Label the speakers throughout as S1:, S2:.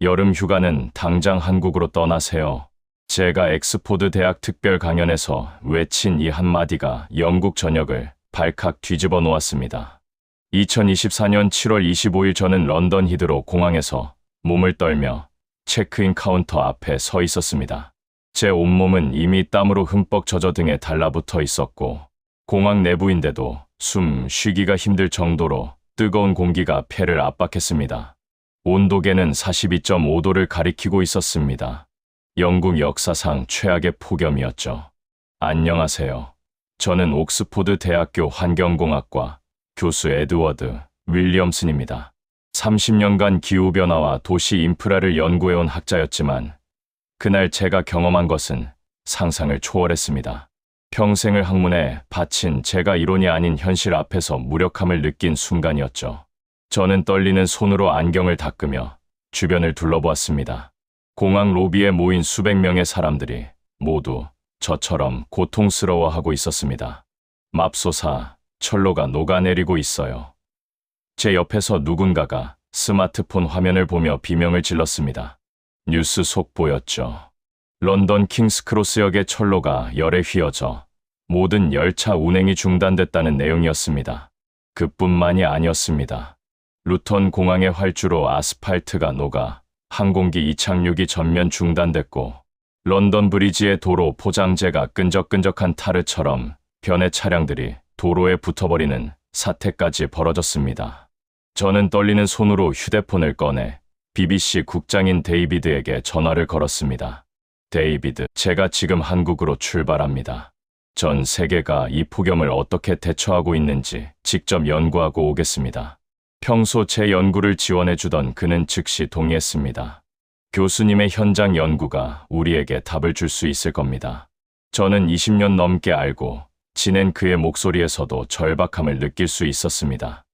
S1: 여름 휴가는 당장 한국으로 떠나세요. 제가 엑스포드 대학 특별 강연에서 외친 이 한마디가 영국 전역을 발칵 뒤집어 놓았습니다. 2024년 7월 25일 저는 런던 히드로 공항에서 몸을 떨며 체크인 카운터 앞에 서 있었습니다. 제 온몸은 이미 땀으로 흠뻑 젖어 등에 달라붙어 있었고 공항 내부인데도 숨 쉬기가 힘들 정도로 뜨거운 공기가 폐를 압박했습니다. 온도계는 42.5도를 가리키고 있었습니다. 영국 역사상 최악의 폭염이었죠. 안녕하세요. 저는 옥스포드 대학교 환경공학과 교수 에드워드 윌리엄슨입니다. 30년간 기후변화와 도시 인프라를 연구해온 학자였지만 그날 제가 경험한 것은 상상을 초월했습니다. 평생을 학문에 바친 제가 이론이 아닌 현실 앞에서 무력함을 느낀 순간이었죠. 저는 떨리는 손으로 안경을 닦으며 주변을 둘러보았습니다. 공항 로비에 모인 수백 명의 사람들이 모두 저처럼 고통스러워하고 있었습니다. 맙소사, 철로가 녹아내리고 있어요. 제 옆에서 누군가가 스마트폰 화면을 보며 비명을 질렀습니다. 뉴스 속보였죠. 런던 킹스크로스역의 철로가 열에 휘어져 모든 열차 운행이 중단됐다는 내용이었습니다. 그뿐만이 아니었습니다. 루턴 공항의 활주로 아스팔트가 녹아 항공기 이착륙이 전면 중단됐고 런던 브리지의 도로 포장재가 끈적끈적한 타르처럼 변의 차량들이 도로에 붙어버리는 사태까지 벌어졌습니다. 저는 떨리는 손으로 휴대폰을 꺼내 BBC 국장인 데이비드에게 전화를 걸었습니다. 데이비드, 제가 지금 한국으로 출발합니다. 전 세계가 이 폭염을 어떻게 대처하고 있는지 직접 연구하고 오겠습니다. 평소 제 연구를 지원해주던 그는 즉시 동의했습니다. 교수님의 현장 연구가 우리에게 답을 줄 수 있을 겁니다. 저는 20년 넘게 알고 지낸 그의 목소리에서도 절박함을 느낄 수 있었습니다.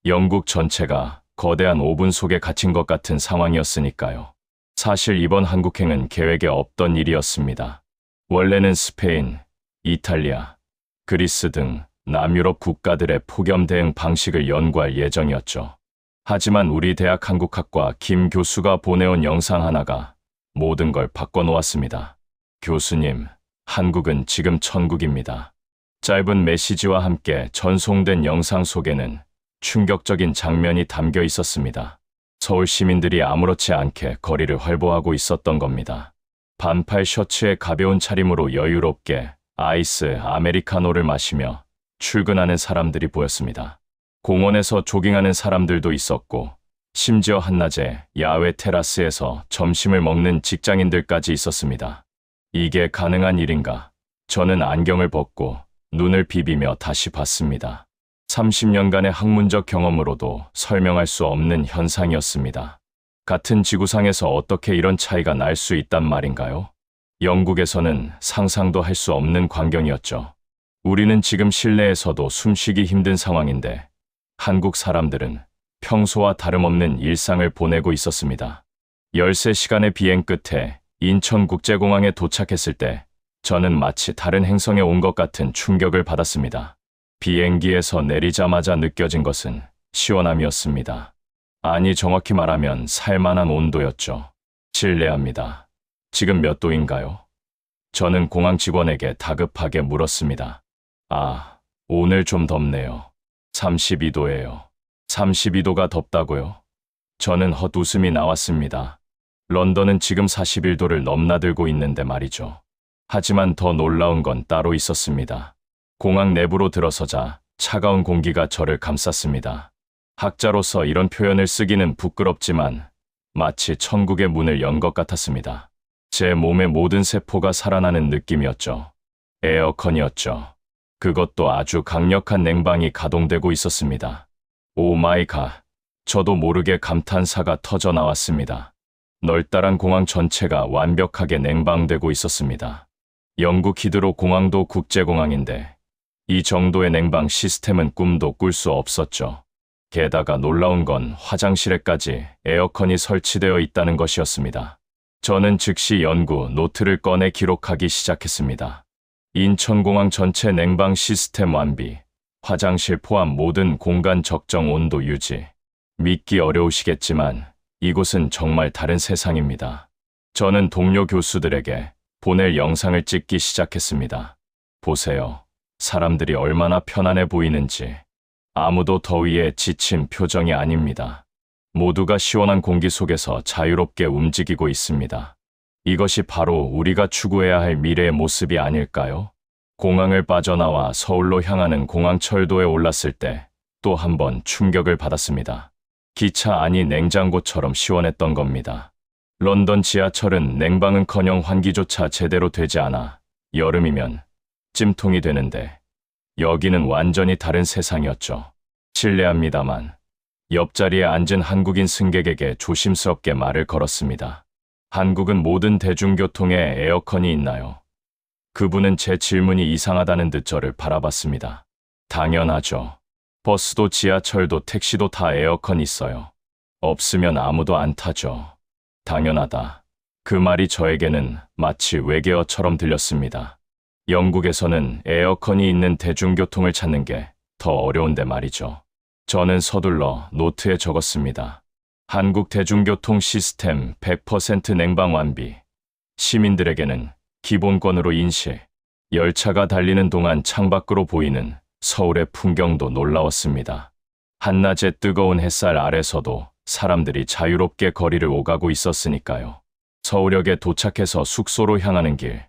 S1: 영국 전체가 거대한 오븐 속에 갇힌 것 같은 상황이었으니까요. 사실 이번 한국행은 계획에 없던 일이었습니다. 원래는 스페인, 이탈리아, 그리스 등 남유럽 국가들의 폭염 대응 방식을 연구할 예정이었죠. 하지만 우리 대학 한국학과 김 교수가 보내온 영상 하나가 모든 걸 바꿔놓았습니다. 교수님, 한국은 지금 천국입니다. 짧은 메시지와 함께 전송된 영상 속에는 충격적인 장면이 담겨 있었습니다. 서울 시민들이 아무렇지 않게 거리를 활보하고 있었던 겁니다. 반팔 셔츠에 가벼운 차림으로 여유롭게 아이스 아메리카노를 마시며 출근하는 사람들이 보였습니다. 공원에서 조깅하는 사람들도 있었고 심지어 한낮에 야외 테라스에서 점심을 먹는 직장인들까지 있었습니다. 이게 가능한 일인가? 저는 안경을 벗고 눈을 비비며 다시 봤습니다. 30년간의 학문적 경험으로도 설명할 수 없는 현상이었습니다. 같은 지구상에서 어떻게 이런 차이가 날 수 있단 말인가요? 영국에서는 상상도 할 수 없는 광경이었죠. 우리는 지금 실내에서도 숨쉬기 힘든 상황인데 한국 사람들은 평소와 다름없는 일상을 보내고 있었습니다. 13시간의 비행 끝에 인천국제공항에 도착했을 때 저는 마치 다른 행성에 온 것 같은 충격을 받았습니다. 비행기에서 내리자마자 느껴진 것은 시원함이었습니다. 아니, 정확히 말하면 살만한 온도였죠. 실례합니다. 지금 몇 도인가요? 저는 공항 직원에게 다급하게 물었습니다. 아, 오늘 좀 덥네요. 32도예요. 32도가 덥다고요? 저는 헛웃음이 나왔습니다. 런던은 지금 41도를 넘나들고 있는데 말이죠. 하지만 더 놀라운 건 따로 있었습니다. 공항 내부로 들어서자 차가운 공기가 저를 감쌌습니다. 학자로서 이런 표현을 쓰기는 부끄럽지만 마치 천국의 문을 연 것 같았습니다. 제 몸의 모든 세포가 살아나는 느낌이었죠. 에어컨이었죠. 그것도 아주 강력한 냉방이 가동되고 있었습니다. 오 마이 갓. 저도 모르게 감탄사가 터져 나왔습니다. 널따란 공항 전체가 완벽하게 냉방되고 있었습니다. 영국 히드로 공항도 국제공항인데 이 정도의 냉방 시스템은 꿈도 꿀 수 없었죠. 게다가 놀라운 건 화장실에까지 에어컨이 설치되어 있다는 것이었습니다. 저는 즉시 연구 노트를 꺼내 기록하기 시작했습니다. 인천공항 전체 냉방 시스템 완비, 화장실 포함 모든 공간 적정 온도 유지. 믿기 어려우시겠지만 이곳은 정말 다른 세상입니다. 저는 동료 교수들에게 보낼 영상을 찍기 시작했습니다. 보세요. 사람들이 얼마나 편안해 보이는지. 아무도 더위에 지친 표정이 아닙니다. 모두가 시원한 공기 속에서 자유롭게 움직이고 있습니다. 이것이 바로 우리가 추구해야 할 미래의 모습이 아닐까요? 공항을 빠져나와 서울로 향하는 공항철도에 올랐을 때 또 한 번 충격을 받았습니다. 기차 안이 냉장고처럼 시원했던 겁니다. 런던 지하철은 냉방은커녕 환기조차 제대로 되지 않아 여름이면 찜통이 되는데 여기는 완전히 다른 세상이었죠. 실례합니다만 옆자리에 앉은 한국인 승객에게 조심스럽게 말을 걸었습니다. 한국은 모든 대중교통에 에어컨이 있나요? 그분은 제 질문이 이상하다는 듯 저를 바라봤습니다. 당연하죠. 버스도 지하철도 택시도 다 에어컨 있어요. 없으면 아무도 안 타죠. 당연하다. 그 말이 저에게는 마치 외계어처럼 들렸습니다. 영국에서는 에어컨이 있는 대중교통을 찾는 게 더 어려운데 말이죠. 저는 서둘러 노트에 적었습니다. 한국 대중교통 시스템 100% 냉방 완비. 시민들에게는 기본권으로 인식. 열차가 달리는 동안 창밖으로 보이는 서울의 풍경도 놀라웠습니다. 한낮의 뜨거운 햇살 아래서도 사람들이 자유롭게 거리를 오가고 있었으니까요. 서울역에 도착해서 숙소로 향하는 길.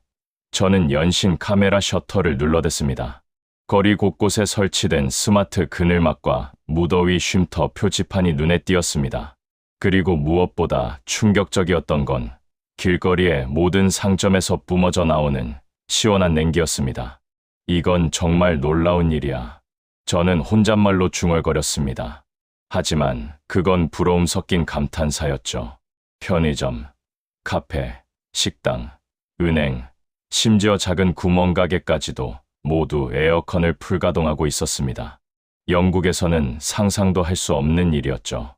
S1: 저는 연신 카메라 셔터를 눌러댔습니다. 거리 곳곳에 설치된 스마트 그늘막과 무더위 쉼터 표지판이 눈에 띄었습니다. 그리고 무엇보다 충격적이었던 건 길거리의 모든 상점에서 뿜어져 나오는 시원한 냉기였습니다. 이건 정말 놀라운 일이야. 저는 혼잣말로 중얼거렸습니다. 하지만 그건 부러움 섞인 감탄사였죠. 편의점, 카페, 식당, 은행, 심지어 작은 구멍가게까지도 모두 에어컨을 풀가동하고 있었습니다. 영국에서는 상상도 할 수 없는 일이었죠.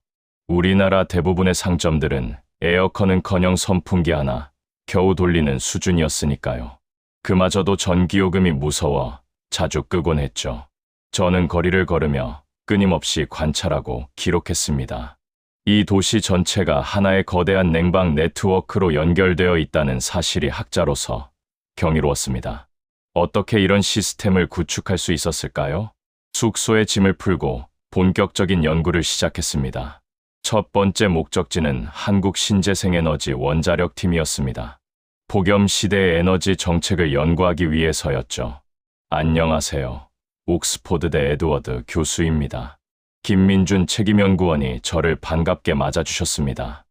S1: 우리나라 대부분의 상점들은 에어컨은커녕 선풍기 하나 겨우 돌리는 수준이었으니까요. 그마저도 전기요금이 무서워 자주 끄곤 했죠. 저는 거리를 걸으며 끊임없이 관찰하고 기록했습니다. 이 도시 전체가 하나의 거대한 냉방 네트워크로 연결되어 있다는 사실이 학자로서 경이로웠습니다. 어떻게 이런 시스템을 구축할 수 있었을까요? 숙소에 짐을 풀고 본격적인 연구를 시작했습니다. 첫 번째 목적지는 한국 신재생에너지 원자력 팀이었습니다. 폭염 시대의 에너지 정책을 연구하기 위해서였죠. 안녕하세요. 옥스포드대 에드워드 교수입니다. 김민준 책임연구원이 저를 반갑게 맞아주셨습니다.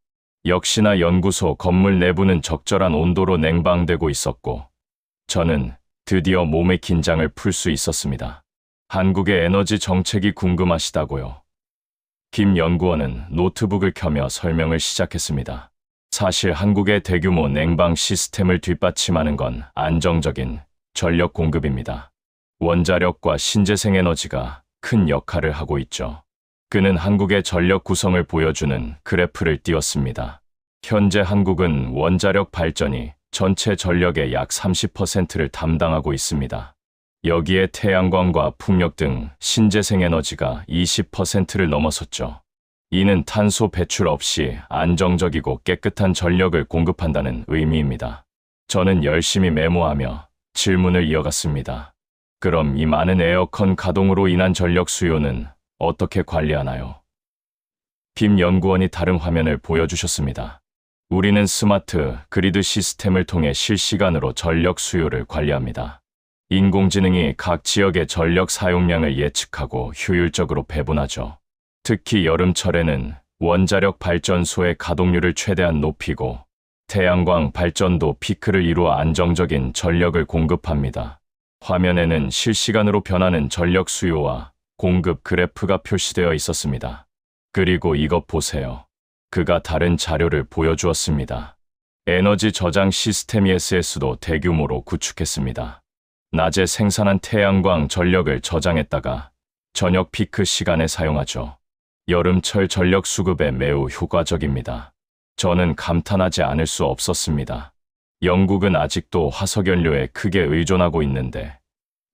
S1: 역시나 연구소 건물 내부는 적절한 온도로 냉방되고 있었고 저는 드디어 몸의 긴장을 풀 수 있었습니다. 한국의 에너지 정책이 궁금하시다고요. 김 연구원은 노트북을 켜며 설명을 시작했습니다. 사실 한국의 대규모 냉방 시스템을 뒷받침하는 건 안정적인 전력 공급입니다. 원자력과 신재생에너지가 큰 역할을 하고 있죠. 그는 한국의 전력 구성을 보여주는 그래프를 띄웠습니다. 현재 한국은 원자력 발전이 전체 전력의 약 30%를 담당하고 있습니다. 여기에 태양광과 풍력 등 신재생에너지가 20%를 넘어섰죠. 이는 탄소 배출 없이 안정적이고 깨끗한 전력을 공급한다는 의미입니다. 저는 열심히 메모하며 질문을 이어갔습니다. 그럼 이 많은 에어컨 가동으로 인한 전력 수요는 어떻게 관리하나요? 김 연구원이 다른 화면을 보여주셨습니다. 우리는 스마트 그리드 시스템을 통해 실시간으로 전력 수요를 관리합니다. 인공지능이 각 지역의 전력 사용량을 예측하고 효율적으로 배분하죠. 특히 여름철에는 원자력 발전소의 가동률을 최대한 높이고 태양광 발전도 피크를 이루어 안정적인 전력을 공급합니다. 화면에는 실시간으로 변하는 전력 수요와 공급 그래프가 표시되어 있었습니다. 그리고 이것 보세요. 그가 다른 자료를 보여주었습니다. 에너지 저장 시스템 ESS도 대규모로 구축했습니다. 낮에 생산한 태양광 전력을 저장했다가 저녁 피크 시간에 사용하죠. 여름철 전력 수급에 매우 효과적입니다. 저는 감탄하지 않을 수 없었습니다. 영국은 아직도 화석연료에 크게 의존하고 있는데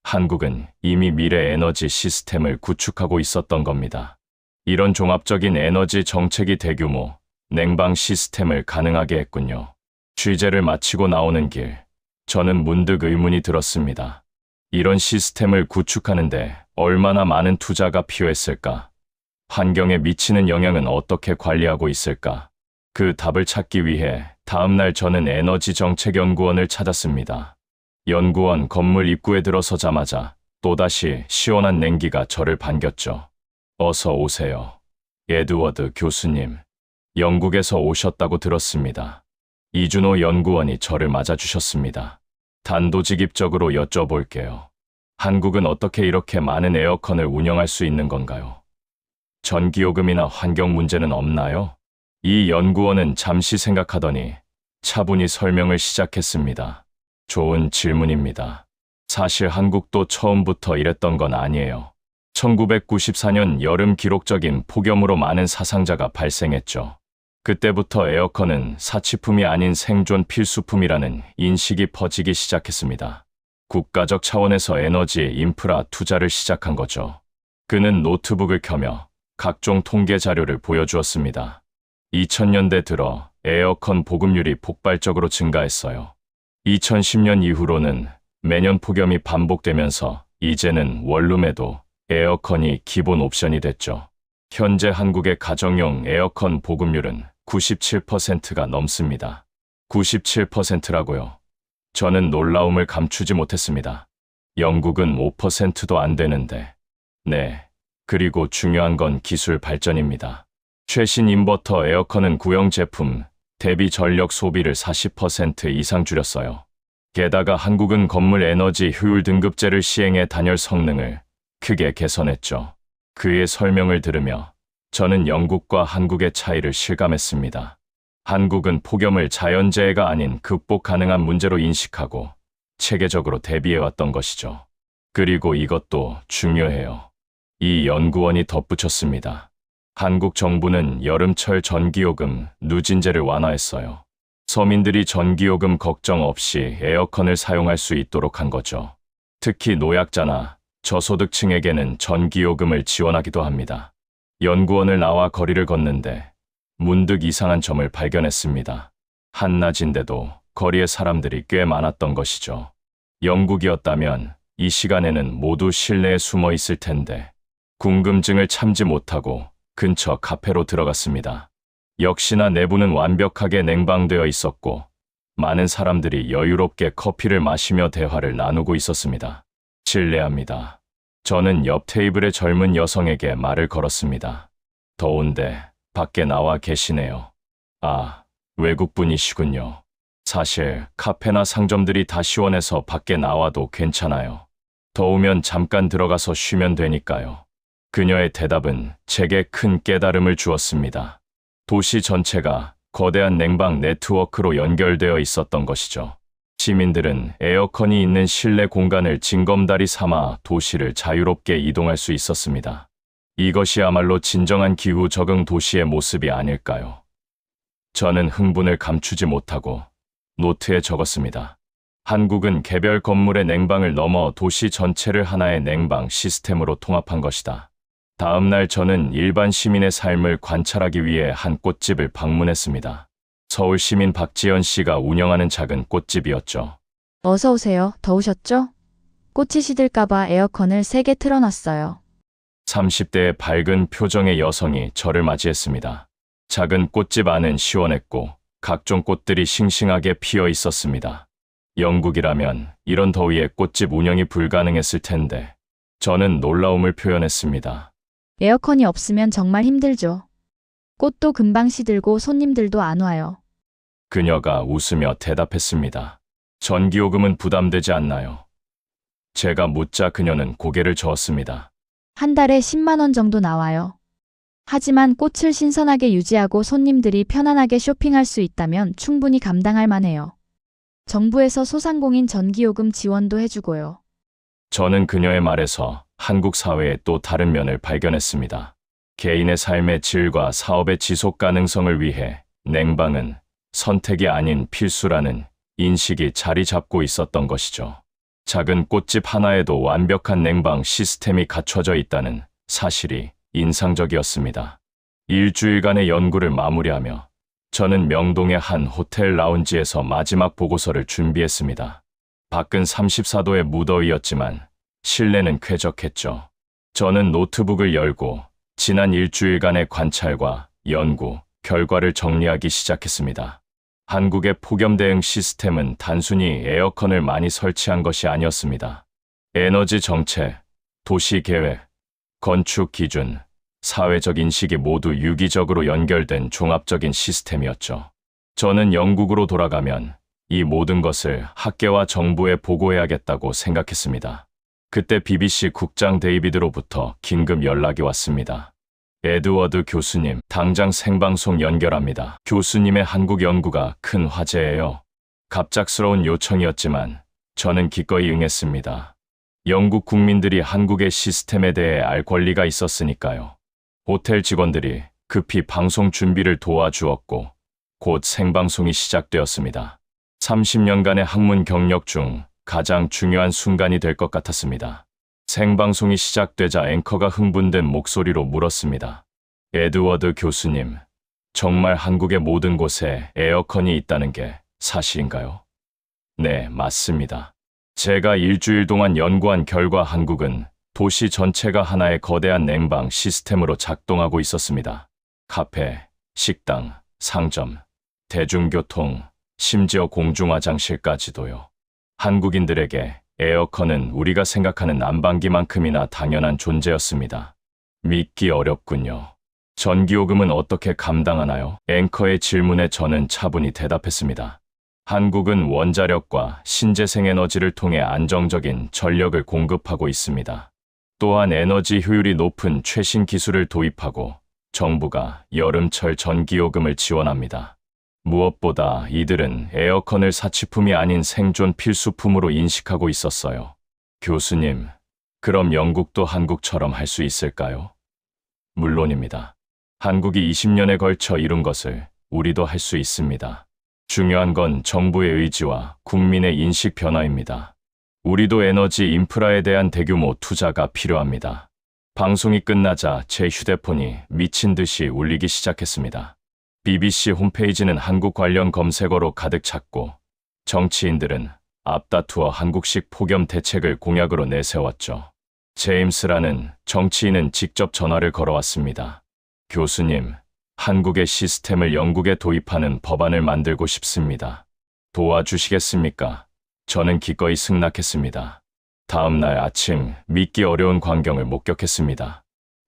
S1: 한국은 이미 미래 에너지 시스템을 구축하고 있었던 겁니다. 이런 종합적인 에너지 정책이 대규모 냉방 시스템을 가능하게 했군요. 취재를 마치고 나오는 길, 저는 문득 의문이 들었습니다. 이런 시스템을 구축하는데 얼마나 많은 투자가 필요했을까? 환경에 미치는 영향은 어떻게 관리하고 있을까? 그 답을 찾기 위해 다음날 저는 에너지정책연구원을 찾았습니다. 연구원 건물 입구에 들어서자마자 또다시 시원한 냉기가 저를 반겼죠. 어서 오세요. 에드워드 교수님. 영국에서 오셨다고 들었습니다. 이준호 연구원이 저를 맞아주셨습니다. 단도직입적으로 여쭤볼게요. 한국은 어떻게 이렇게 많은 에어컨을 운영할 수 있는 건가요? 전기요금이나 환경 문제는 없나요? 이 연구원은 잠시 생각하더니 차분히 설명을 시작했습니다. 좋은 질문입니다. 사실 한국도 처음부터 이랬던 건 아니에요. 1994년 여름 기록적인 폭염으로 많은 사상자가 발생했죠. 그때부터 에어컨은 사치품이 아닌 생존 필수품이라는 인식이 퍼지기 시작했습니다. 국가적 차원에서 에너지 인프라 투자를 시작한 거죠. 그는 노트북을 켜며 각종 통계 자료를 보여주었습니다. 2000년대 들어 에어컨 보급률이 폭발적으로 증가했어요. 2010년 이후로는 매년 폭염이 반복되면서 이제는 원룸에도 에어컨이 기본 옵션이 됐죠. 현재 한국의 가정용 에어컨 보급률은 97%가 넘습니다. 97%라고요. 저는 놀라움을 감추지 못했습니다. 영국은 5%도 안 되는데. 네, 그리고 중요한 건 기술 발전입니다. 최신 인버터 에어컨은 구형 제품 대비 전력 소비를 40% 이상 줄였어요. 게다가 한국은 건물 에너지 효율 등급제를 시행해 단열 성능을 크게 개선했죠. 그의 설명을 들으며 저는 영국과 한국의 차이를 실감했습니다. 한국은 폭염을 자연재해가 아닌 극복 가능한 문제로 인식하고 체계적으로 대비해왔던 것이죠. 그리고 이것도 중요해요. 이 연구원이 덧붙였습니다. 한국 정부는 여름철 전기요금 누진제를 완화했어요. 서민들이 전기요금 걱정 없이 에어컨을 사용할 수 있도록 한 거죠. 특히 노약자나 저소득층에게는 전기요금을 지원하기도 합니다. 연구원을 나와 거리를 걷는데 문득 이상한 점을 발견했습니다. 한낮인데도 거리에 사람들이 꽤 많았던 것이죠. 영국이었다면 이 시간에는 모두 실내에 숨어 있을 텐데 궁금증을 참지 못하고 근처 카페로 들어갔습니다. 역시나 내부는 완벽하게 냉방되어 있었고 많은 사람들이 여유롭게 커피를 마시며 대화를 나누고 있었습니다. 실례합니다. 저는 옆 테이블의 젊은 여성에게 말을 걸었습니다. 더운데 밖에 나와 계시네요. 아, 외국분이시군요. 사실 카페나 상점들이 다 시원해서 밖에 나와도 괜찮아요. 더우면 잠깐 들어가서 쉬면 되니까요. 그녀의 대답은 제게 큰 깨달음을 주었습니다. 도시 전체가 거대한 냉방 네트워크로 연결되어 있었던 것이죠. 시민들은 에어컨이 있는 실내 공간을 징검다리 삼아 도시를 자유롭게 이동할 수 있었습니다. 이것이야말로 진정한 기후 적응 도시의 모습이 아닐까요? 저는 흥분을 감추지 못하고 노트에 적었습니다. 한국은 개별 건물의 냉방을 넘어 도시 전체를 하나의 냉방 시스템으로 통합한 것이다. 다음 날 저는 일반 시민의 삶을 관찰하기 위해 한 꽃집을 방문했습니다. 서울 시민 박지연 씨가 운영하는 작은 꽃집이었죠.
S2: 어서 오세요. 더우셨죠? 꽃이 시들까봐 에어컨을 3개 틀어놨어요.
S1: 30대의 밝은 표정의 여성이 저를 맞이했습니다. 작은 꽃집 안은 시원했고 각종 꽃들이 싱싱하게 피어 있었습니다. 영국이라면 이런 더위에 꽃집 운영이 불가능했을 텐데 저는 놀라움을 표현했습니다.
S2: 에어컨이 없으면 정말 힘들죠. 꽃도 금방 시들고 손님들도 안 와요.
S1: 그녀가 웃으며 대답했습니다. 전기요금은 부담되지 않나요? 제가 묻자 그녀는 고개를 저었습니다.
S2: 한 달에 10만 원 정도 나와요. 하지만 꽃을 신선하게 유지하고 손님들이 편안하게 쇼핑할 수 있다면 충분히 감당할 만해요. 정부에서 소상공인 전기요금 지원도 해주고요.
S1: 저는 그녀의 말에서 한국 사회의 또 다른 면을 발견했습니다. 개인의 삶의 질과 사업의 지속 가능성을 위해 냉방은 선택이 아닌 필수라는 인식이 자리 잡고 있었던 것이죠. 작은 꽃집 하나에도 완벽한 냉방 시스템이 갖춰져 있다는 사실이 인상적이었습니다. 일주일간의 연구를 마무리하며 저는 명동의 한 호텔 라운지에서 마지막 보고서를 준비했습니다. 밖은 34도의 무더위였지만 실내는 쾌적했죠. 저는 노트북을 열고 지난 일주일간의 관찰과 연구, 결과를 정리하기 시작했습니다. 한국의 폭염 대응 시스템은 단순히 에어컨을 많이 설치한 것이 아니었습니다. 에너지 정책, 도시 계획, 건축 기준, 사회적 인식이 모두 유기적으로 연결된 종합적인 시스템이었죠. 저는 영국으로 돌아가면 이 모든 것을 학계와 정부에 보고해야겠다고 생각했습니다. 그때 BBC 국장 데이비드로부터 긴급 연락이 왔습니다. 에드워드 교수님, 당장 생방송 연결합니다. 교수님의 한국 연구가 큰 화제예요. 갑작스러운 요청이었지만 저는 기꺼이 응했습니다. 영국 국민들이 한국의 시스템에 대해 알 권리가 있었으니까요. 호텔 직원들이 급히 방송 준비를 도와주었고 곧 생방송이 시작되었습니다. 30년간의 학문 경력 중 가장 중요한 순간이 될 것 같았습니다. 생방송이 시작되자 앵커가 흥분된 목소리로 물었습니다. 에드워드 교수님, 정말 한국의 모든 곳에 에어컨이 있다는 게 사실인가요? 네, 맞습니다. 제가 일주일 동안 연구한 결과 한국은 도시 전체가 하나의 거대한 냉방 시스템으로 작동하고 있었습니다. 카페, 식당, 상점, 대중교통, 심지어 공중화장실까지도요. 한국인들에게 에어컨은 우리가 생각하는 난방기만큼이나 당연한 존재였습니다. 믿기 어렵군요. 전기요금은 어떻게 감당하나요? 앵커의 질문에 저는 차분히 대답했습니다. 한국은 원자력과 신재생에너지를 통해 안정적인 전력을 공급하고 있습니다. 또한 에너지 효율이 높은 최신 기술을 도입하고 정부가 여름철 전기요금을 지원합니다. 무엇보다 이들은 에어컨을 사치품이 아닌 생존 필수품으로 인식하고 있었어요. 교수님, 그럼 영국도 한국처럼 할 수 있을까요? 물론입니다. 한국이 20년에 걸쳐 이룬 것을 우리도 할 수 있습니다. 중요한 건 정부의 의지와 국민의 인식 변화입니다. 우리도 에너지 인프라에 대한 대규모 투자가 필요합니다. 방송이 끝나자 제 휴대폰이 미친 듯이 울리기 시작했습니다. BBC 홈페이지는 한국 관련 검색어로 가득 찼고 정치인들은 앞다투어 한국식 폭염 대책을 공약으로 내세웠죠. 제임스라는 정치인은 직접 전화를 걸어왔습니다. 교수님, 한국의 시스템을 영국에 도입하는 법안을 만들고 싶습니다. 도와주시겠습니까? 저는 기꺼이 승낙했습니다. 다음 날 아침 믿기 어려운 광경을 목격했습니다.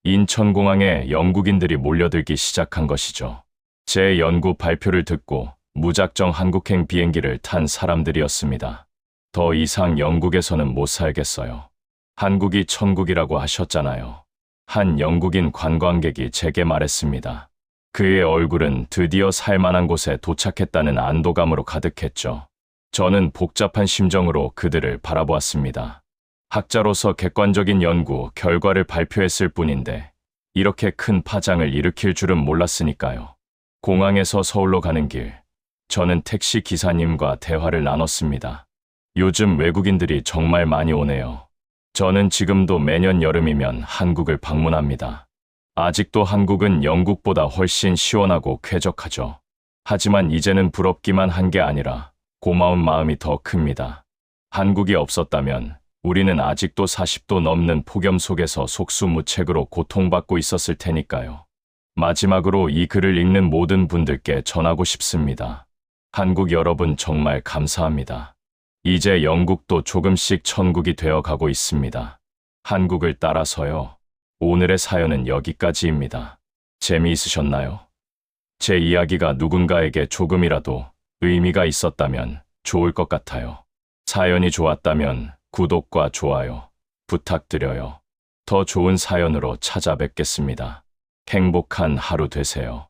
S1: 인천공항에 영국인들이 몰려들기 시작한 것이죠. 제 연구 발표를 듣고 무작정 한국행 비행기를 탄 사람들이었습니다. 더 이상 영국에서는 못 살겠어요. 한국이 천국이라고 하셨잖아요. 한 영국인 관광객이 제게 말했습니다. 그의 얼굴은 드디어 살만한 곳에 도착했다는 안도감으로 가득했죠. 저는 복잡한 심정으로 그들을 바라보았습니다. 학자로서 객관적인 연구 결과를 발표했을 뿐인데 이렇게 큰 파장을 일으킬 줄은 몰랐으니까요. 공항에서 서울로 가는 길, 저는 택시 기사님과 대화를 나눴습니다. 요즘 외국인들이 정말 많이 오네요. 저는 지금도 매년 여름이면 한국을 방문합니다. 아직도 한국은 영국보다 훨씬 시원하고 쾌적하죠. 하지만 이제는 부럽기만 한 게 아니라 고마운 마음이 더 큽니다. 한국이 없었다면 우리는 아직도 40도 넘는 폭염 속에서 속수무책으로 고통받고 있었을 테니까요. 마지막으로 이 글을 읽는 모든 분들께 전하고 싶습니다. 한국 여러분 정말 감사합니다. 이제 영국도 조금씩 천국이 되어 가고 있습니다. 한국을 따라서요. 오늘의 사연은 여기까지입니다. 재미있으셨나요? 제 이야기가 누군가에게 조금이라도 의미가 있었다면 좋을 것 같아요. 사연이 좋았다면 구독과 좋아요 부탁드려요. 더 좋은 사연으로 찾아뵙겠습니다. 행복한 하루 되세요.